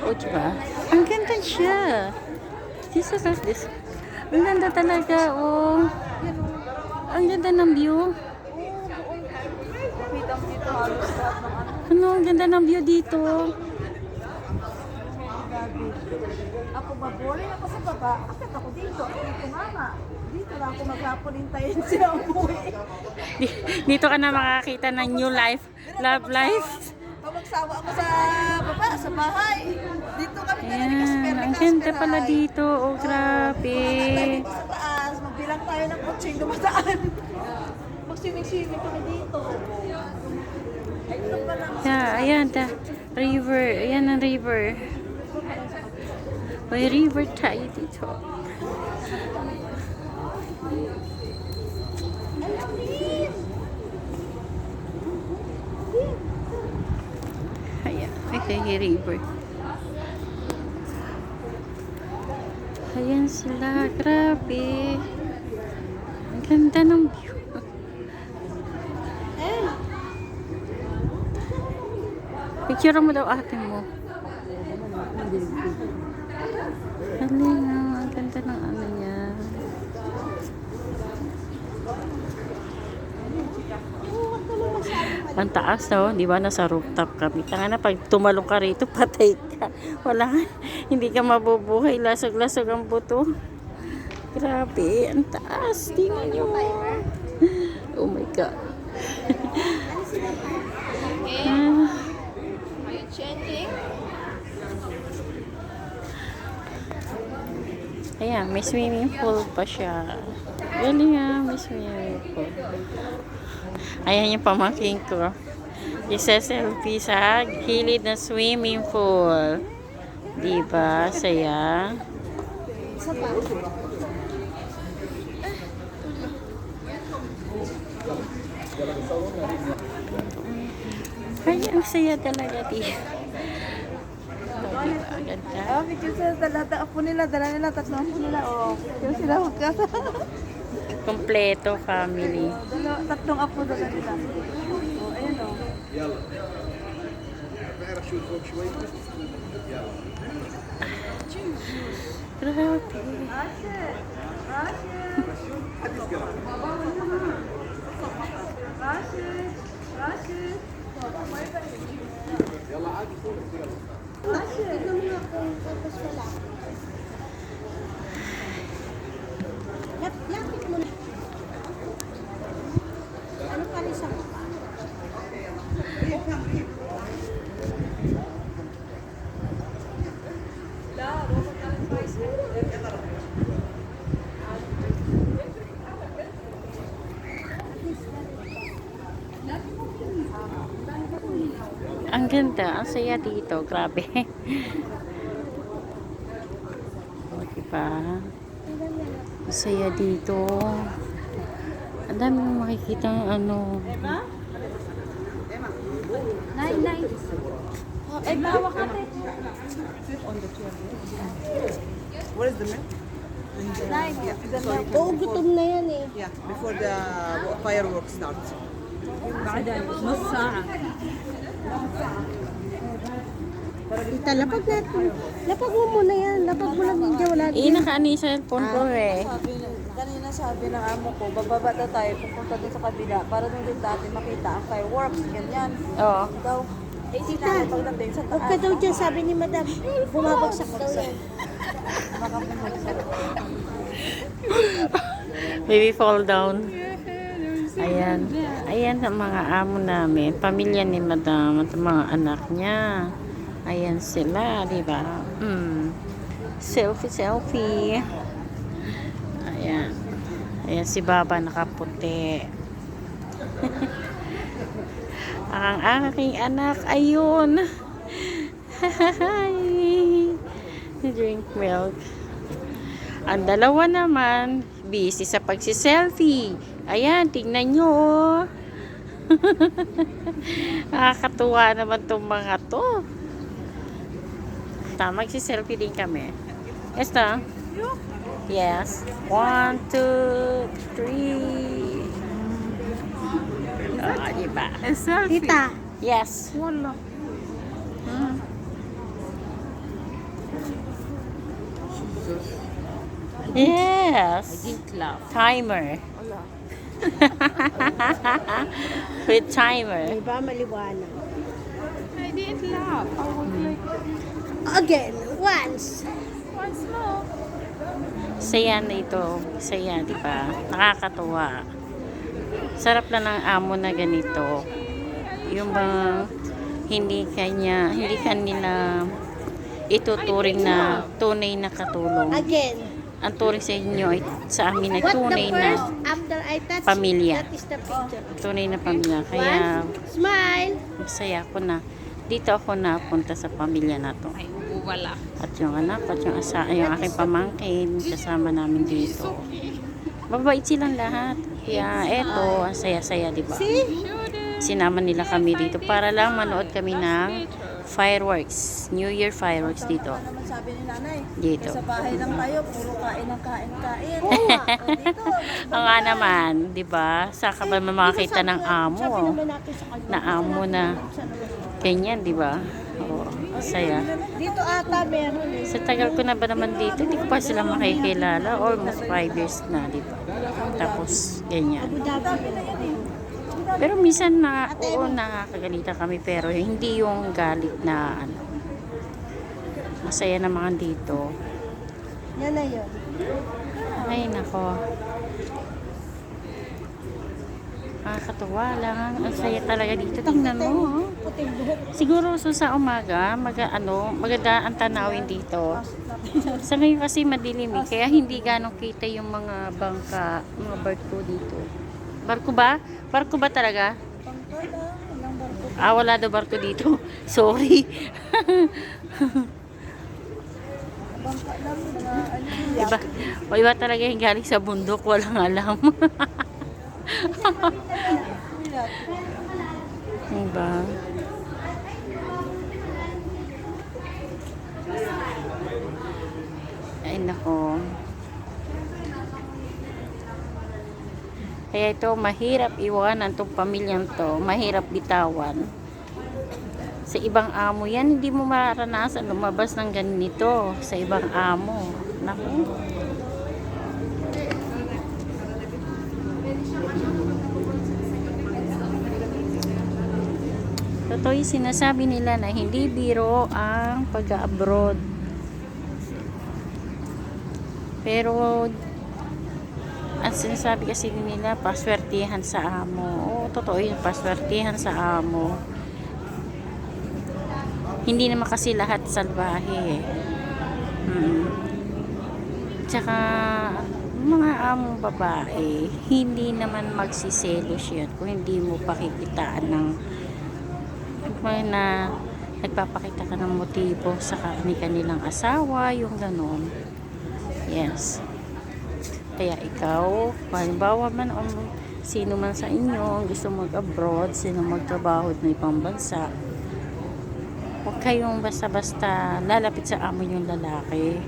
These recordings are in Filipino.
O, diba? Ang ganda siya. This is like this. Ang ganda talaga, oh. Ang ganda ng view. Ano, ang ganda ng view dito. Ako ba, boring ako sa baba. Akit ako dito. Dito mama. Dito lang ako magkapulintayin siya umuwi. Dito ka na makakita ng new life. Love life. Pag magsawa ako sa baba, sa bahay. Dito kami Ayan, ang ganda pala dito. Oh, grabe. Dito sa taas, magbilang tayo ng kutsing dumadaan. Mag-swimming-swimming kami dito. Ay, ito pa lang. Yeah, ayan, the river. Ayan ang river. May river tayo dito. Ayan, may river. Ayan sila, grabe. Ang ganda ng view. Picture mo daw ate mo. Halina, ang ganda ng ano niya. Ang taas, oh. Di ba? Nasa rooftop kami. Tanga na, pag tumalong ka rito, patay ka. Wala ka. Hindi ka mabubuhay. Lasog-lasog ang buto. Grabe. Ang taas. Tingnan nyo. Oh my God. Ayan, may swimming pool pa siya. Galing nga, may swimming pool. Ayan yung pamangking ko. Isa-selfie sa gilid ng swimming pool. Diba? Saya. Ay, ang saya talaga dito. Diba? Ang ganda. Oh, picture sa dala apo nila, dala nila, tatlong apo nila. Oh, picture sila magkasa. Kompleto family. Tatlong apo dala nila. Oh, ayun oh. Grabe. Rashid! Rashid! Rashid! Rashid! Rashid! Tignan mo nga kung tapos wala. Lapit mo na. Ano pa rin sa mukha? Ang ganda, ang saya dito, grabe. O, diba? Ang saya dito. Ang dami mong makikita ng ano. Nay. Oh, ay, bawa ka te. What is the milk? Nay, Oo, gutom na yan eh. Yeah, before the fireworks starts. Tita, lapag natin. Lapag mo muna yan. Lapag mo lang dyan. Wala Nakaano yung cellphone ko eh. Kanina sabi ng amo ko, bababa daw tayo, pupunta din sa kabila para doon natin makita ang fireworks, ganyan. Oo. Daw, eh si nanay pagdating sa Huwag ka taas. daw dyan, sabi ni madam. Bumabagsak daw yan. Baka bumagsak. Maybe fall down. Ayan. Ayan ang mga amo namin. Pamilya ni madam at mga anak niya. Ayan sila, di ba? Selfie. Ayan. Ayan si Baba nakaputi. Ang aking anak, ayun. Drink milk. Ang dalawa naman, busy sa pagsiselfie. Ayan, tingnan nyo. Oh. Nakakatuwa naman itong mga to. Tama, magsiselfie din kami. Yes, na? Yes. 1, 2, 3. Ah, diba? Tita, Yes. Wala. Yes. Didn't laugh. Timer. Wala. With timer. Di ba maliwanag? I didn't laugh. I was like, Again, once. once more. Saya na ito. Saya, di ba? Nakakatuwa. Sarap lang ng amo na ganito. Yung bang hindi kanila ituturing na tunay na katulong. Again. Ang turing sa inyo ay sa amin ay What the tunay first na after I touch pamilya. that is the picture. tunay na pamilya. Kaya Smile. masaya ako na dito ako napunta sa pamilya na to. Ay, wala. At yung anak at yung yung aking pamangkin kasama namin dito. Mabait silang lahat. Kaya eto, ang saya-saya, di ba? Sinama nila kami dito para lang manood kami ng fireworks. New Year fireworks dito. Ano naman sabi ni nanay? Dito. Sa bahay lang tayo, puro kain ng kain. Oo nga. O dito, Ang nga naman, di ba? Saan ka ba makakita ng Sabi amo? naman natin sa kanya. Na amo na ganyan, di ba? Oo, saya. Dito ata meron eh. Sa tagal ko na ba naman dito, hindi ko pa sila makikilala. Almost 5 years na, di ba? Tapos, ganyan. Abu Dhabi. Pero minsan na, oo, nakakagalita kami. Pero hindi yung galit na, ano, masaya naman dito. Yan na yun. Ay, nako. Nakakatuwa lang. Ang saya talaga dito. Tingnan mo, oh. Puting buhok. Siguro sa umaga, maganda ang tanawin dito. Sa ngayon kasi madilim eh, kaya hindi ganong kita yung mga bangka, mga barko dito. Barko ba? Barko ba talaga? Ah, wala daw barko dito. Sorry. iba, iba talaga yung galing sa bundok, walang alam. Diba? Ay nako. Kaya ito, mahirap iwanan itong pamilyang to. Mahirap bitawan. Sa ibang amo yan, hindi mo mararanasan lumabas ng ganito. Sa ibang amo. Naku. Totoo yung sinasabi nila na hindi biro ang pag-abroad. Pero ang sinasabi kasi nila, paswertihan sa amo. Oo, totoo yun, paswertihan sa amo. Hindi naman kasi lahat salbahe. Tsaka, mga among babae, hindi naman magsiselos yun kung hindi mo pakikitaan ng na nagpapakita ka ng motibo sa kanilang asawa, yung ganon. Yes. Kaya ikaw, halimbawa man o sino man sa inyo ang gusto mag-abroad, sino magtrabaho na ibang bansa, huwag kayong basta-basta lalapit sa amo yung lalaki.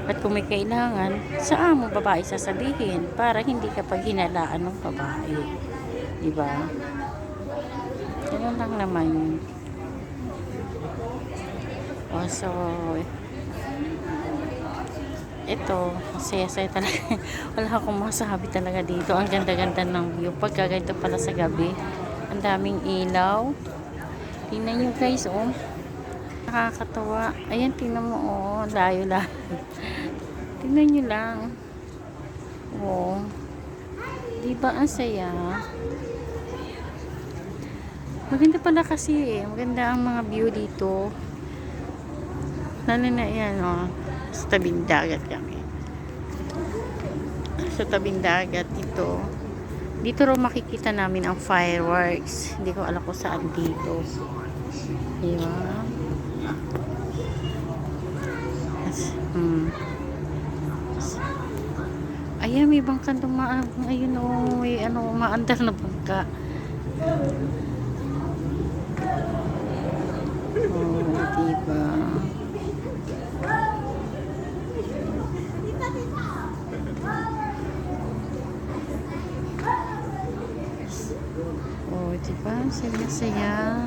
At kung may kailangan, sa amo babae sasabihin para hindi ka paghinalaan ng babae. Diba? Ganun lang naman yun. Oh, so, ito, saya-saya talaga. Wala akong masabi talaga dito. Ang ganda-ganda ng view. Pagka ganito pala sa gabi, ang daming ilaw. Tingnan nyo guys, oh. Nakakatawa. Ayan, tingnan mo, oh. Layo-layo. Tingnan nyo lang. Oh. Diba ang saya? Maganda pala kasi eh. Maganda ang mga view dito. Lalo na yan, oh. Sa tabing dagat kami. Sa tabing dagat dito. Dito rin makikita namin ang fireworks. Hindi ko alam kung saan dito. Diba? Ayan, may bangka dumaan. Ayun, oh. May ano, maandar na bangka. Oh, diba? Oh, diba? Saya-saya.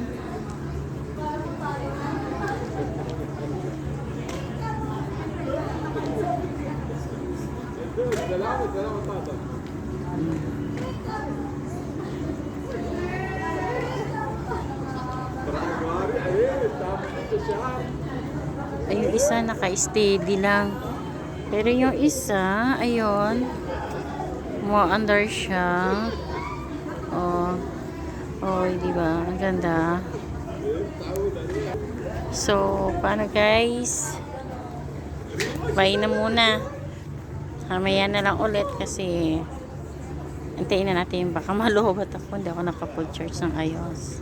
Ay, yung isa naka-steady lang. Pero yung isa, ayun, mo-under siya. Oh. Oh, di ba? Ang ganda. So, paano guys? Bye na muna. Mamaya na lang ulit kasi antayin na natin. Baka malubat ako. Hindi ako nakapag charge ng ayos.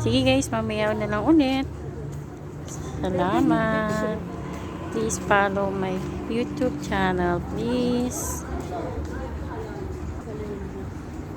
Sige guys, mamaya na lang ulit. Salamat. Please follow my YouTube channel, please.